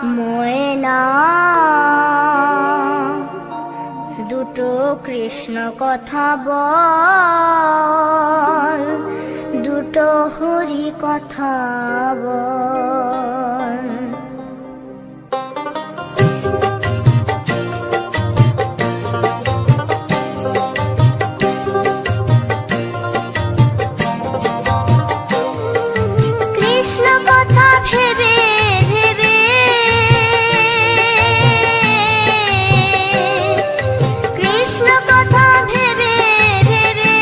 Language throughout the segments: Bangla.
ময়না। দুটো কৃষ্ণ কথা বল, দুটো হরি কথা বল। কৃষ্ণ কথা ভেবে ভেবে কৃষ্ণ কথা ভেবে ভেবে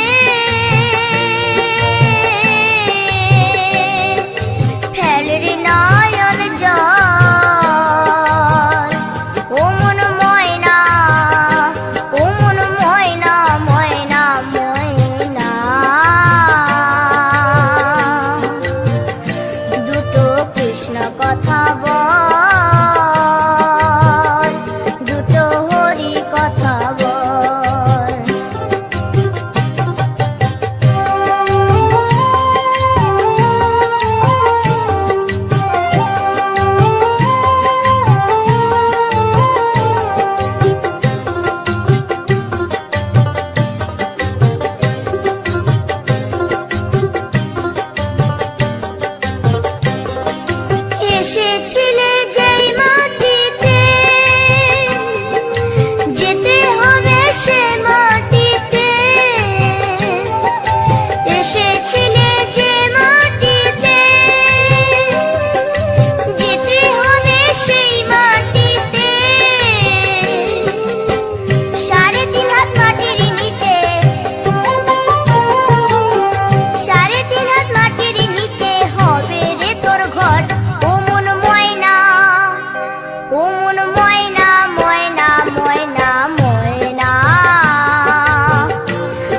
ফেলে রে নয়ন জল। ও মন ময়না, ও মন ময়না, ময়না ময়না। দুটো কৃষ্ণ কথা বল, দুটো হরি কথা বল। এসেছিলে যেই মাটিতে, যেতে হবে সে মাটিতে। এসেছিলে যে মাটিতে, যেতে হবে সেই মাটিতে। 3.5 হাত মাটির নিচে, 3.5 হাত মাটির নিচে হবে রে তোর ঘর। ও মন ময়না, ও মন ময়না, ময়না ময়না ময়না।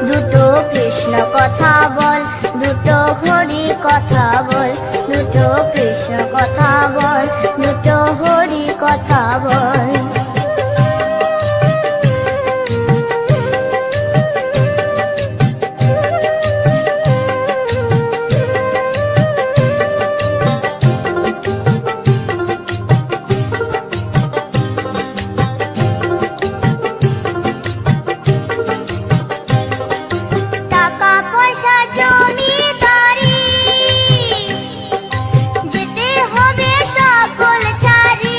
দুটো কৃষ্ণ কথা বল, দুটো হরি কথা বল। দুটো কৃষ্ণ কথা বল, দুটো হরি কথা বল। টাকা পয়সা জমিদারি, যেতে হবে সকল ছাড়ি।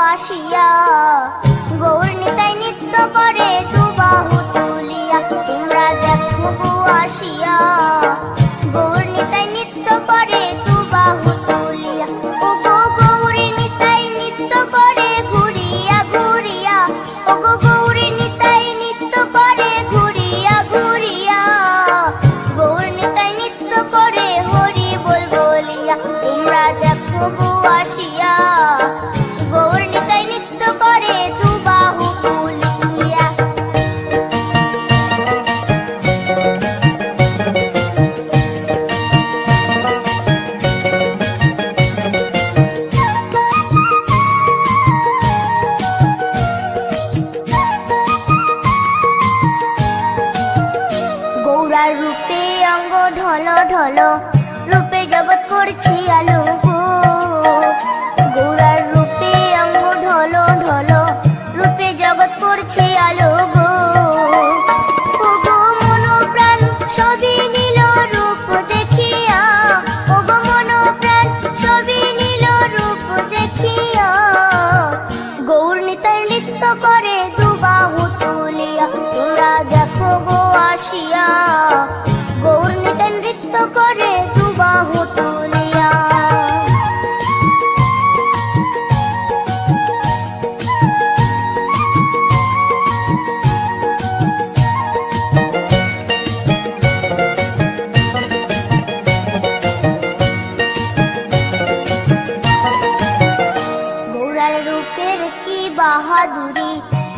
আসিয়া গৌর নিতাই নৃত্য করে দুবাহু তুলিয়া তোমরা দেখো গো আসিয়া গৌর নিতাই নৃত্য করে দুবাহু তুলিয়া ও গো গৌর নিতাই নৃত্য করে ঘুরিয়া ঘুরিয়া ও গো গৌর নিতাই নৃত্য করে ঘুরিয়া ঘুরিয়া গৌর নিতাই নৃত্য করে হরি বল বলিয়া তোমরা দেখো গো আসিয়া গৌর নিতাই নৃত্য করে দুবাহু তুলিয়া গৌরার রূপে অঙ্গ ঢল ঢল রূপে জগৎ করছি আলো গো গৌরার রূপে অঙ্গ ঢল ঢল রূপে জগৎ করছি আলো গো ও গো মন প্রাণ সবই নীল রূপ দেখিয়া ও গো মন প্রাণ সবই নীল রূপ দেখিয়া গৌর নিতাই নৃত্য করে দুবাহু তুলিয়া তোমরা দেখো গো আসিয়া গৌর নিতাই নৃত্য করে দুবাহু তুলিয়া গৌরার রূপের কি বাহাদুরি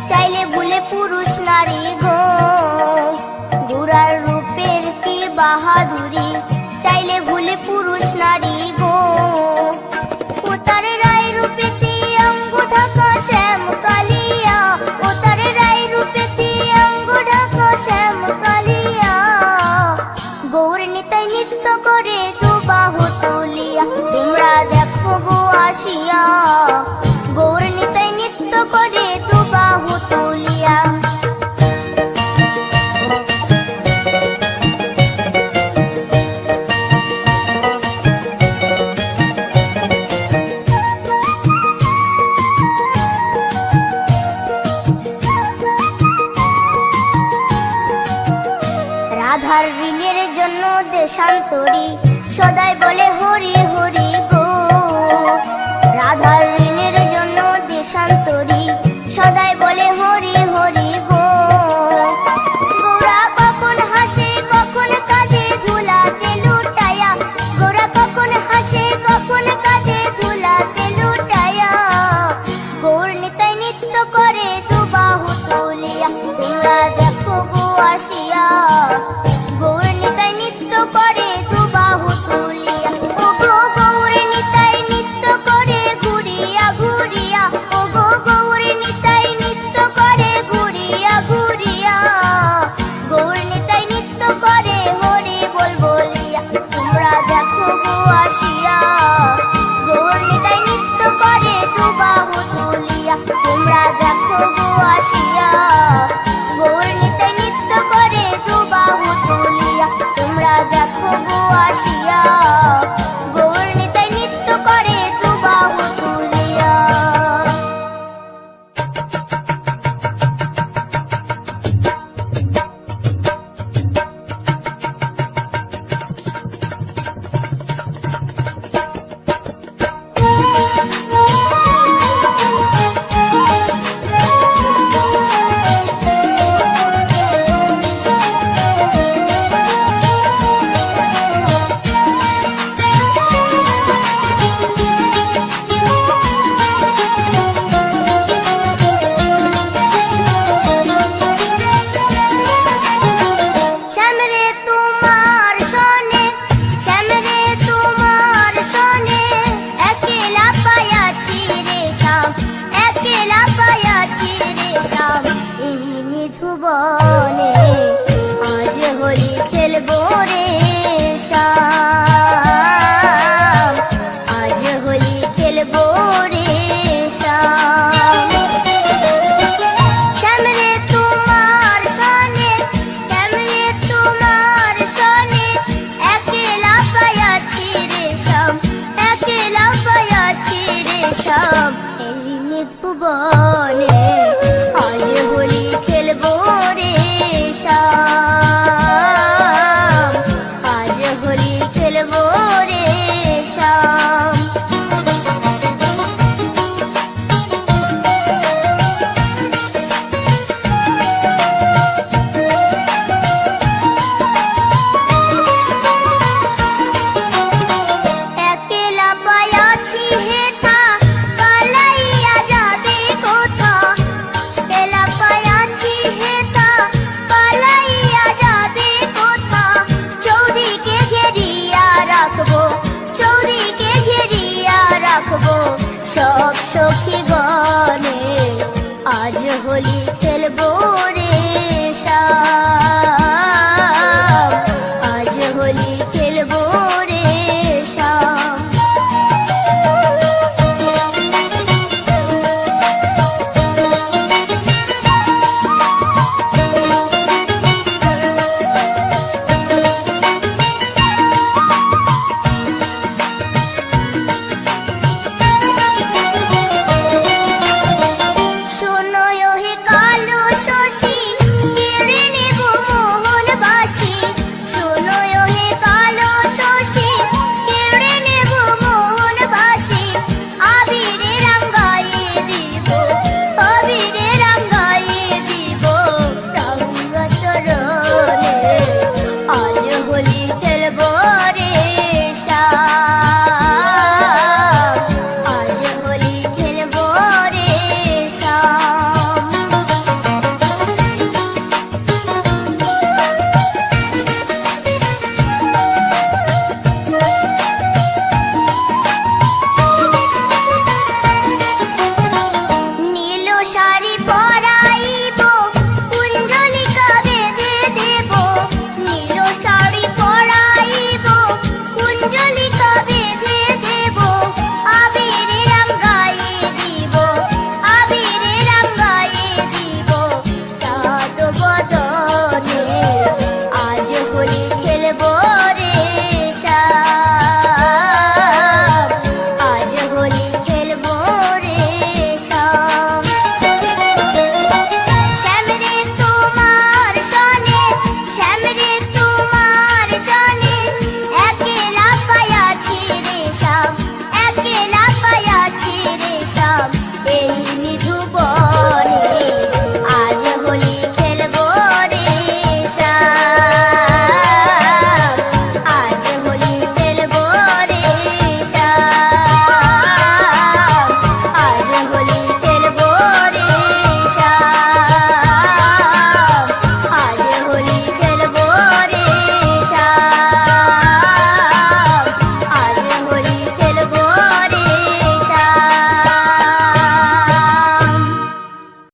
চাইলে ভুলে পুরুষ নারী গো গৌরার রূপের কি বাহাদুরি চাইলে ভুলে পুরুষ নারী গো ও তার রায় রূপেতে অঙ্গ ঢাকা শ্যাম কালিয়া ও তার রায় রূপেতে অঙ্গ ঢাকা শ্যাম কালিয়া গৌর নিতাই নৃত্য করে দুবাহু তুলিয়া তোমরা দেখো গো আসিয়া গৌর নিতাই নৃত্য করে দুবাহু তুলিয়া রাধার ঋণের জন্য দেশান্তরী সদাই বলে হরি হরি গো রাধার ঋণের জন্য দেশান্তরী সদাই বলে হরি হরি গো গৌরা কখন হাসে কখন কাঁদে ধুলাতে লুটায়া গৌরা কখন হাসে কখন কাঁদে ধুলাতে লুটায়া গৌর নিতাই নৃত্য করে দুবাহু তুলিয়া তোমরা দেখো গো আসিয়া গৌর নিতাই নৃত্য করে দুবাহু তুলিয়া ও গো গৌর নিতাই নৃত্য করে ঘুরিয়া ঘুরিয়া ও গো গৌর নিতাই নৃত্য করে ঘুরিয়া ঘুরিয়া গৌর নিতাই নৃত্য করে হরি বল বলিয়া তোমরা দেখো গো আসিয়া গৌর নিতাই নৃত্য করে দুবাহু তুলিয়া তোমরা দেখো গো আসিয়া গৌর নিতাই নৃত্য করে দুবাহু তুলিয়া তোমরা দেখো গো আসিয়া গৌর নিতাই নৃত্য করে দুবাহু তুলিয়া ভুবনে